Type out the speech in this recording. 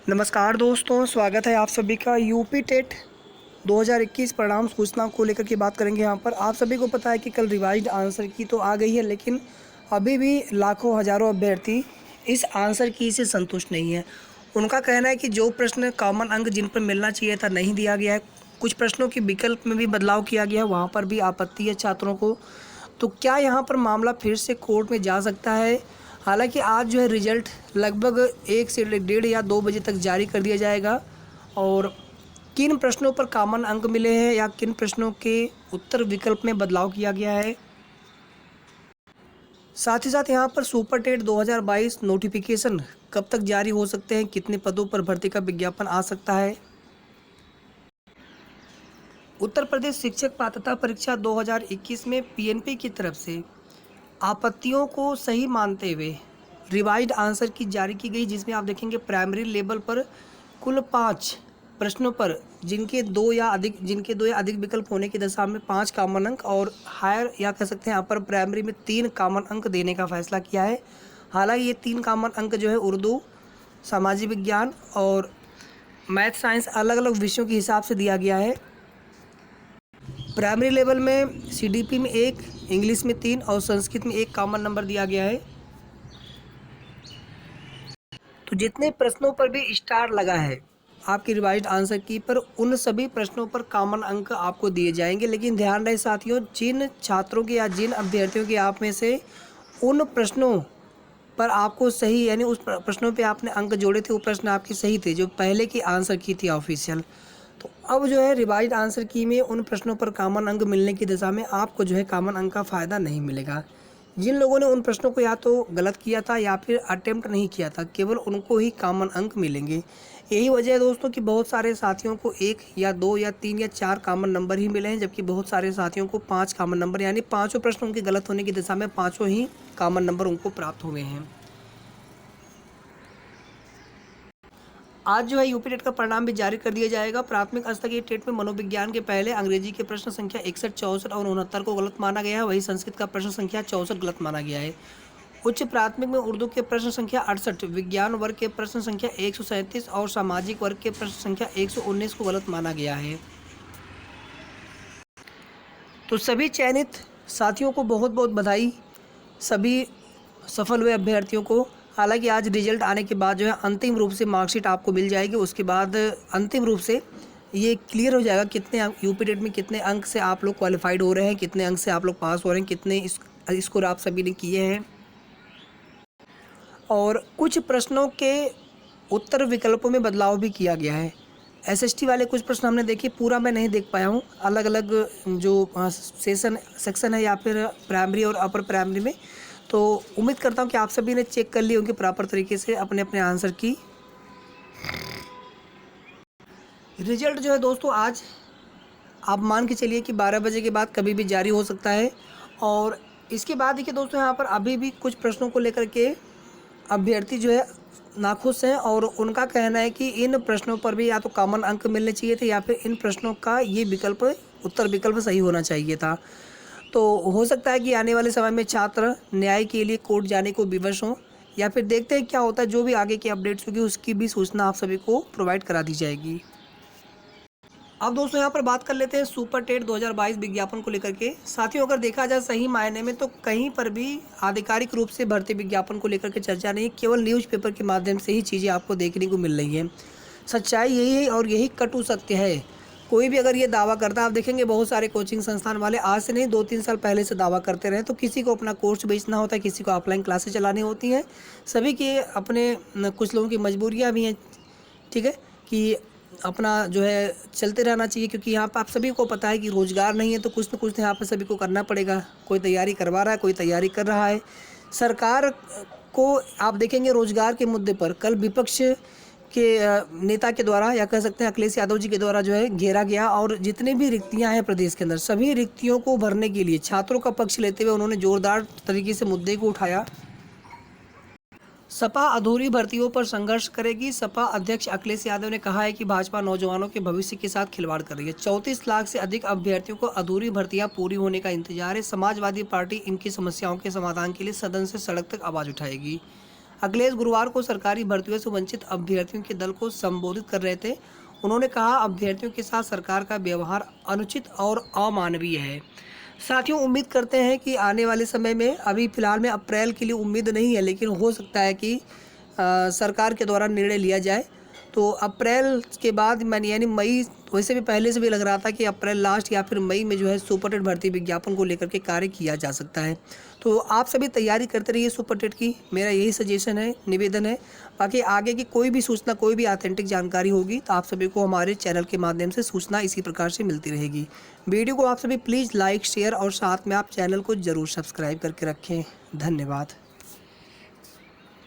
नमस्कार दोस्तों, स्वागत है आप सभी का। यूपी टेट 2021 परिणाम सूचना को लेकर के बात करेंगे। यहाँ पर आप सभी को पता है कि कल रिवाइज्ड आंसर की तो आ गई है, लेकिन अभी भी लाखों हज़ारों अभ्यर्थी इस आंसर की से संतुष्ट नहीं है। उनका कहना है कि जो प्रश्न कॉमन अंक जिन पर मिलना चाहिए था नहीं दिया गया है। कुछ प्रश्नों के विकल्प में भी बदलाव किया गया है, वहाँ पर भी आपत्ति है छात्रों को। तो क्या यहाँ पर मामला फिर से कोर्ट में जा सकता है? हालांकि आज जो है रिजल्ट लगभग 1 से 1:30 या 2 बजे तक जारी कर दिया जाएगा, और किन प्रश्नों पर कॉमन अंक मिले हैं या किन प्रश्नों के उत्तर विकल्प में बदलाव किया गया है। साथ ही साथ यहाँ पर सुपर टेट 2022 नोटिफिकेशन कब तक जारी हो सकते हैं, कितने पदों पर भर्ती का विज्ञापन आ सकता है। उत्तर प्रदेश शिक्षक पात्रता परीक्षा 2021 में पीएनपी की तरफ से आपत्तियों को सही मानते हुए रिवाइज्ड आंसर की जारी की गई, जिसमें आप देखेंगे प्राइमरी लेवल पर कुल 5 प्रश्नों पर जिनके दो या अधिक विकल्प होने की दशा में 5 कॉमन अंक, और हायर या कह सकते हैं अपर प्राइमरी में 3 कॉमन अंक देने का फैसला किया है। हालांकि ये 3 कॉमन अंक जो है उर्दू, सामाजिक विज्ञान और मैथ साइंस अलग अलग विषयों के हिसाब से दिया गया है। प्राइमरी लेवल में सीडीपी में 1, इंग्लिश में 3 और संस्कृत में 1 कॉमन नंबर दिया गया है। तो जितने प्रश्नों पर भी स्टार लगा है आपकी रिवाइज्ड आंसर की पर, उन सभी प्रश्नों पर कॉमन अंक आपको दिए जाएंगे। लेकिन ध्यान रहे साथियों, जिन छात्रों के या जिन अभ्यर्थियों के आप में से उन प्रश्नों पर आपको सही यानी उस प्रश्नों पे आपने अंक जोड़े थे, वो प्रश्न आपके सही थे जो पहले की आंसर की थी ऑफिशियल, तो अब जो है रिवाइज्ड आंसर की में उन प्रश्नों पर कॉमन अंक मिलने की दिशा में आपको जो है कॉमन अंक का फ़ायदा नहीं मिलेगा। जिन लोगों ने उन प्रश्नों को या तो गलत किया था या फिर अटेम्प्ट नहीं किया था, केवल उनको ही कॉमन अंक मिलेंगे। यही वजह है दोस्तों कि बहुत सारे साथियों को 1 या 2 या 3 या 4 कॉमन नंबर ही मिले हैं, जबकि बहुत सारे साथियों को 5 कॉमन नंबर यानी पाँचों प्रश्न उनके गलत होने की दिशा में पाँचों ही कॉमन नंबर उनको प्राप्त हुए हैं। आज जो है यूपी टेट का परिणाम भी जारी कर दिया जाएगा। प्राथमिक स्तर की टेट में मनोविज्ञान के पहले अंग्रेजी के प्रश्न संख्या 61, 64 और 69 को गलत माना गया है, वही संस्कृत का प्रश्न संख्या 64 गलत माना गया है। उच्च प्राथमिक में उर्दू के प्रश्न संख्या 68, विज्ञान वर्ग के प्रश्न संख्या 137 और सामाजिक वर्ग के प्रश्न संख्या 119 को गलत माना गया है। तो सभी चयनित साथियों को बहुत बहुत बधाई, सभी सफल हुए अभ्यर्थियों को। हालांकि आज रिजल्ट आने के बाद जो है अंतिम रूप से मार्कशीट आपको मिल जाएगी, उसके बाद अंतिम रूप से ये क्लियर हो जाएगा कितने यूपी टेट में कितने अंक से आप लोग क्वालिफाइड हो रहे हैं, कितने अंक से आप लोग पास हो रहे हैं, कितने स्कोर आप सभी ने किए हैं। और कुछ प्रश्नों के उत्तर विकल्पों में बदलाव भी किया गया है। एसएसटी वाले कुछ प्रश्न हमने देखे, पूरा मैं नहीं देख पाया हूँ, अलग अलग जो सेक्शन है या फिर प्राइमरी और अपर प्राइमरी में, तो उम्मीद करता हूँ कि आप सभी ने चेक कर लिए होंगे प्रॉपर तरीके से अपने अपने आंसर की। रिजल्ट जो है दोस्तों आज आप मान के चलिए कि 12 बजे के बाद कभी भी जारी हो सकता है। और इसके बाद देखिए दोस्तों, यहाँ पर अभी भी कुछ प्रश्नों को लेकर के अभ्यर्थी जो है नाखुश हैं, और उनका कहना है कि इन प्रश्नों पर भी या तो कॉमन अंक मिलने चाहिए थे या फिर इन प्रश्नों का ये विकल्प उत्तर विकल्प सही होना चाहिए था। तो हो सकता है कि आने वाले समय में छात्र न्याय के लिए कोर्ट जाने को विवश हों, या फिर देखते हैं क्या होता है। जो भी आगे की अपडेट्स होगी उसकी भी सूचना आप सभी को प्रोवाइड करा दी जाएगी। अब दोस्तों यहाँ पर बात कर लेते हैं सुपर टेट 2022 विज्ञापन को लेकर के। साथियों, अगर देखा जाए सही मायने में तो कहीं पर भी आधिकारिक रूप से भर्ती विज्ञापन को लेकर के चर्चा नहीं, केवल न्यूज़पेपर के माध्यम से ही चीज़ें आपको देखने को मिल रही हैं। सच्चाई यही है और यही कटु सत्य है। कोई भी अगर ये दावा करता है, आप देखेंगे बहुत सारे कोचिंग संस्थान वाले आज से नहीं 2-3 साल पहले से दावा करते रहे, तो किसी को अपना कोर्स बेचना होता है, किसी को ऑफलाइन क्लासेस चलानी होती हैं, सभी के अपने कुछ लोगों की मजबूरियाँ भी हैं, ठीक है, कि अपना जो है चलते रहना चाहिए, क्योंकि यहाँ पर आप सभी को पता है कि रोज़गार नहीं है, तो कुछ न कुछ यहाँ पर सभी को करना पड़ेगा। कोई तैयारी करवा रहा है, कोई तैयारी कर रहा है। सरकार को आप देखेंगे रोज़गार के मुद्दे पर कल विपक्ष के नेता के द्वारा या कह सकते हैं अखिलेश यादव जी के द्वारा जो है घेरा गया, और जितने भी रिक्तियां हैं प्रदेश के अंदर, सभी रिक्तियों को भरने के लिए छात्रों का पक्ष लेते हुए उन्होंने जोरदार तरीके से मुद्दे को उठाया। सपा अधूरी भर्तियों पर संघर्ष करेगी। सपा अध्यक्ष अखिलेश यादव ने कहा है कि भाजपा नौजवानों के भविष्य के साथ खिलवाड़ कर रही है। 34 लाख से अधिक अभ्यर्थियों को अधूरी भर्तियां पूरी होने का इंतजार है। समाजवादी पार्टी इनकी समस्याओं के समाधान के लिए सदन से सड़क तक आवाज़ उठाएगी। अखिलेश गुरुवार को सरकारी भर्तियों से वंचित अभ्यर्थियों के दल को संबोधित कर रहे थे। उन्होंने कहा, अभ्यर्थियों के साथ सरकार का व्यवहार अनुचित और अमानवीय है। साथियों, उम्मीद करते हैं कि आने वाले समय में, अभी फ़िलहाल में अप्रैल के लिए उम्मीद नहीं है, लेकिन हो सकता है कि सरकार के द्वारा निर्णय लिया जाए। तो अप्रैल के बाद यानी मई, वैसे भी पहले से भी लग रहा था कि अप्रैल लास्ट या फिर मई में जो है सुपर टेट भर्ती विज्ञापन को लेकर के कार्य किया जा सकता है। तो आप सभी तैयारी करते रहिए सुपर टेट की, मेरा यही सजेशन है, निवेदन है। बाकी आगे की कोई भी सूचना, कोई भी ऑथेंटिक जानकारी होगी तो आप सभी को हमारे चैनल के माध्यम से सूचना इसी प्रकार से मिलती रहेगी। वीडियो को आप सभी प्लीज़ लाइक, शेयर और साथ में आप चैनल को ज़रूर सब्सक्राइब करके रखें। धन्यवाद।